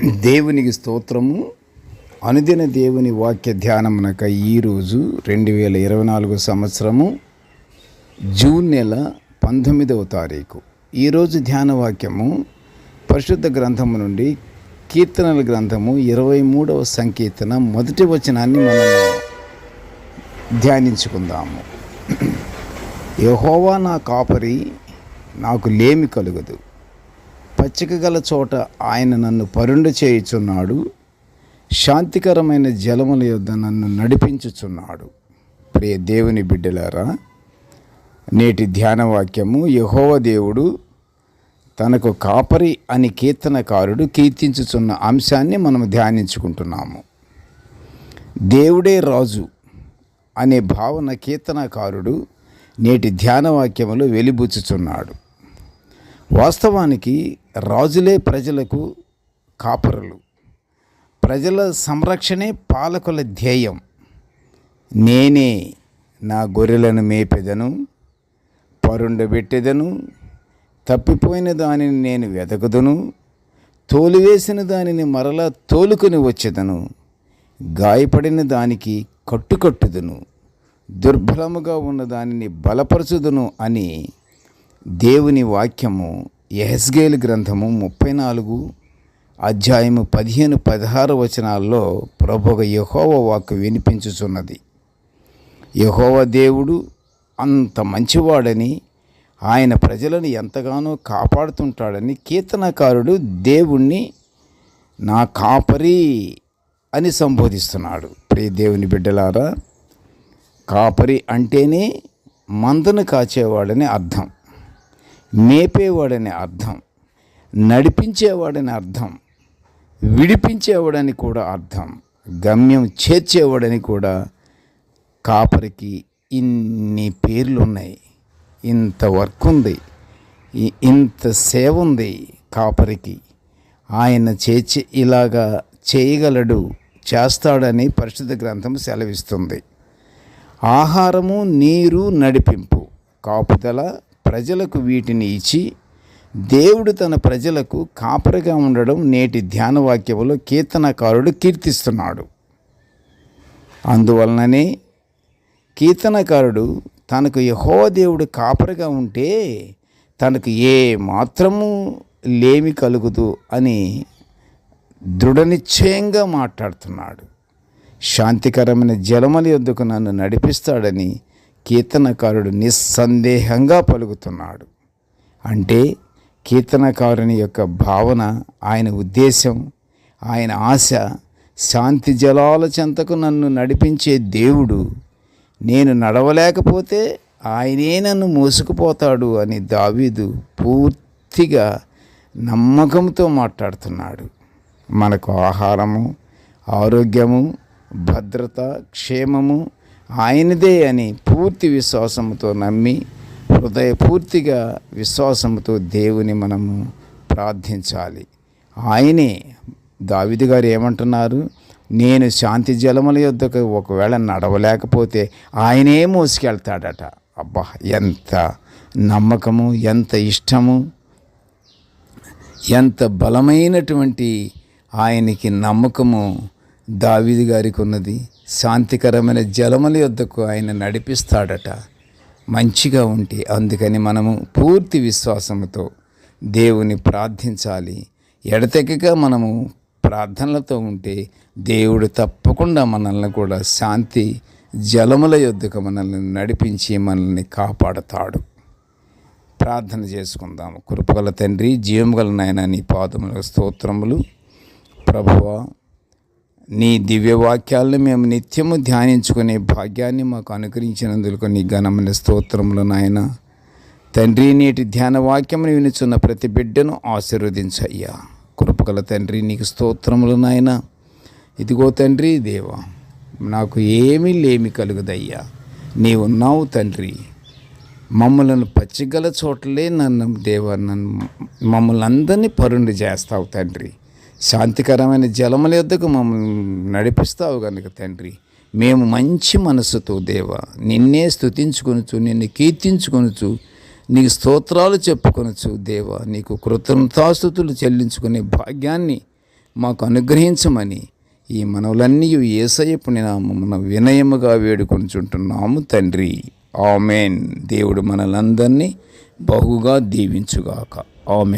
దేవునికి స్తోత్రము. అనుదిన దేవుని వాక్య ధ్యానమునక ఈరోజు 2024 సంవత్సరము జూన్ నెల 19వ తారీఖు. ఈరోజు ధ్యాన వాక్యము పరిశుద్ధ గ్రంథము నుండి కీర్తనల గ్రంథము 23వ సంకీర్తన మొదటి వచనాన్ని మనము ధ్యానించుకుందాము. యెహోవా నా కాపరి, నాకు లేమి కలుగదు. పచ్చిక గల చోట ఆయన నన్ను పరుండ చేయుచున్నాడు. శాంతికరమైన జలముల యొద్ద నన్ను నడిపించుచున్నాడు. ప్రియ దేవుని బిడ్డలారా, నేటి ధ్యాన వాక్యము యెహోవా దేవుడు తనకు కాపరి అని కీర్తనకారుడు కీర్తించుచున్న అంశాన్ని మనం ధ్యానించుకుంటున్నాము. దేవుడే రాజు అనే భావన కీర్తనకారుడు నేటి ధ్యాన వాక్యములో వెలిబుచ్చుచున్నాడు. వాస్తవానికి రాజులే ప్రజలకు కాపరులు. ప్రజల సంరక్షణే పాలకుల ధ్యేయం. నేనే నా గొర్రెలను మేపెదను, పరుండబెట్టెదను, తప్పిపోయిన దానిని నేను వెతకుదును, తోలివేసిన దానిని మరలా తోలుకొని వచ్చెదను, గాయపడిన దానికి కట్టుకట్టుదును, దుర్బలముగా ఉన్న దానిని బలపరచుదును అని దేవుని వాక్యము యెహెజ్కేలు గ్రంథము 34 అధ్యాయము 15-16 వచనాల్లో ప్రభువు యెహోవా వాక్కు వినిపించుచున్నది. యెహోవా దేవుడు అంత మంచివాడని, ఆయన ప్రజలను ఎంతగానో కాపాడుతుంటాడని కీర్తనకారుడు దేవుణ్ణి నా కాపరి అని సంబోధిస్తున్నాడు. ప్రియ దేవుని బిడ్డలారా, కాపరి అంటేనే మందను కాచేవాడని అర్థం, మేపేవాడని అర్థం, నడిపించేవాడని అర్థం, విడిపించేవాడని కూడా అర్థం, గమ్యం చేర్చేవాడని కూడా. కాపరికి ఇన్ని పేర్లు ఉన్నాయి, ఇంత వర్క్ ఉంది, ఇంత సేవ ఉంది కాపరికి. ఆయన ఇలాగా చేయగలడు, చేస్తాడని పరిశుద్ధ గ్రంథం సెలవిస్తుంది. ఆహారము, నీరు, నడిపింపు, కాపుదల, ప్రజలకు వీటిని ఇచ్చి దేవుడు తన ప్రజలకు కాపరిగా ఉండడం నేటి ధ్యానవాక్యములో కీర్తనకారుడు కీర్తిస్తున్నాడు. అందువలననే కీర్తనకారుడు తనకు యెహోవా దేవుడు కాపరిగా ఉంటే తనకు ఏ మాత్రము లేమి కలుగుదు అని దృఢనిశ్చయంగా మాట్లాడుతున్నాడు. శాంతికరమైన జలముల యొద్దకు నన్ను నడిపిస్తాడని కీర్తనకారుడు నిస్సందేహంగా పలుకుతున్నాడు. అంటే కీర్తనకారుని యొక్క భావన, ఆయన ఉద్దేశం, ఆయన ఆశ, శాంతి జలాల చెంతకు నన్ను నడిపించే దేవుడు, నేను నడవలేకపోతే ఆయనే నన్ను మోసుకుపోతాడు అని దావీదు పూర్తిగా నమ్మకంతో మాట్లాడుతున్నాడు. మనకు ఆహారము, ఆరోగ్యము, భద్రత, క్షేమము ఆయనదే అని పూర్తి విశ్వాసముతో నమ్మి, హృదయపూర్తిగా విశ్వాసముతో దేవుని మనము ప్రార్థించాలి. ఆయనే, దావీదు గారు ఏమంటున్నారు, నేను శాంతి జలముల యొద్దకు ఒకవేళ నడవలేకపోతే ఆయనే మోసుకెళ్తాడట. అబ్బా, ఎంత నమ్మకము, ఎంత ఇష్టము, ఎంత బలమైనటువంటి ఆయనకి నమ్మకము దావీదు గారికి ఉన్నది. శాంతికరమైన జలముల యొద్దకు ఆయన నడిపిస్తాడట మంచిగా ఉంటే. అందుకని మనము పూర్తి విశ్వాసముతో దేవుని ప్రార్థించాలి. ఎడతెగక మనము ప్రార్థనలతో ఉంటే దేవుడు తప్పకుండా మనల్ని కూడా శాంతి జలముల యొద్దకు మనల్ని నడిపించి మనల్ని కాపాడుతాడు. ప్రార్థన చేసుకుందాము. కృపగల తండ్రి, జీవముగల నాయన, నీ పాదములకు స్తోత్రములు. ప్రభువా, నీ దివ్యవాక్యాలను మేము నిత్యము ధ్యానించుకునే భాగ్యాన్ని మాకు అనుగ్రహించినందుకు నీ ఘనమైన స్తోత్రములు నాయన. తండ్రి, నేటి ధ్యాన వాక్యమును వినుచున్న ప్రతి బిడ్డను ఆశీర్వదించయ్యా. కృపగల తండ్రి, నీకు స్తోత్రములు నాయన. ఇదిగో తండ్రి దేవా, నాకు ఏమీ లేమి కలుగుదయ్యా, నీవున్నావు తండ్రి. మమ్మలను పచ్చిగల చోట్లే నన్ను దేవా, మమ్మల్ని అందరినీ పరుండి చేస్తావు తండ్రి. శాంతికరమైన జలముల యొద్దకు మమ్మల్ని నడిపిస్తావు కనుక తండ్రి, మేము మంచి మనస్సుతో దేవా నిన్నే స్తుతించుకొనుచు, నిన్ను కీర్తించుకొనుచు, నీకు స్తోత్రాలు చెప్పుకొనొచ్చు దేవా, నీకు కృతజ్ఞతాస్తుతులు చెల్లించుకునే భాగ్యాన్ని మాకు అనుగ్రహించమని ఈ మనవులన్నీ యేసయ్య పుణ్యనామమున వినయముగా వేడుకొనుచుంటున్నాము తండ్రి. ఆమెన్. దేవుడు మనలందరినీ బహుగా దీవించుగాక. ఆమెన్.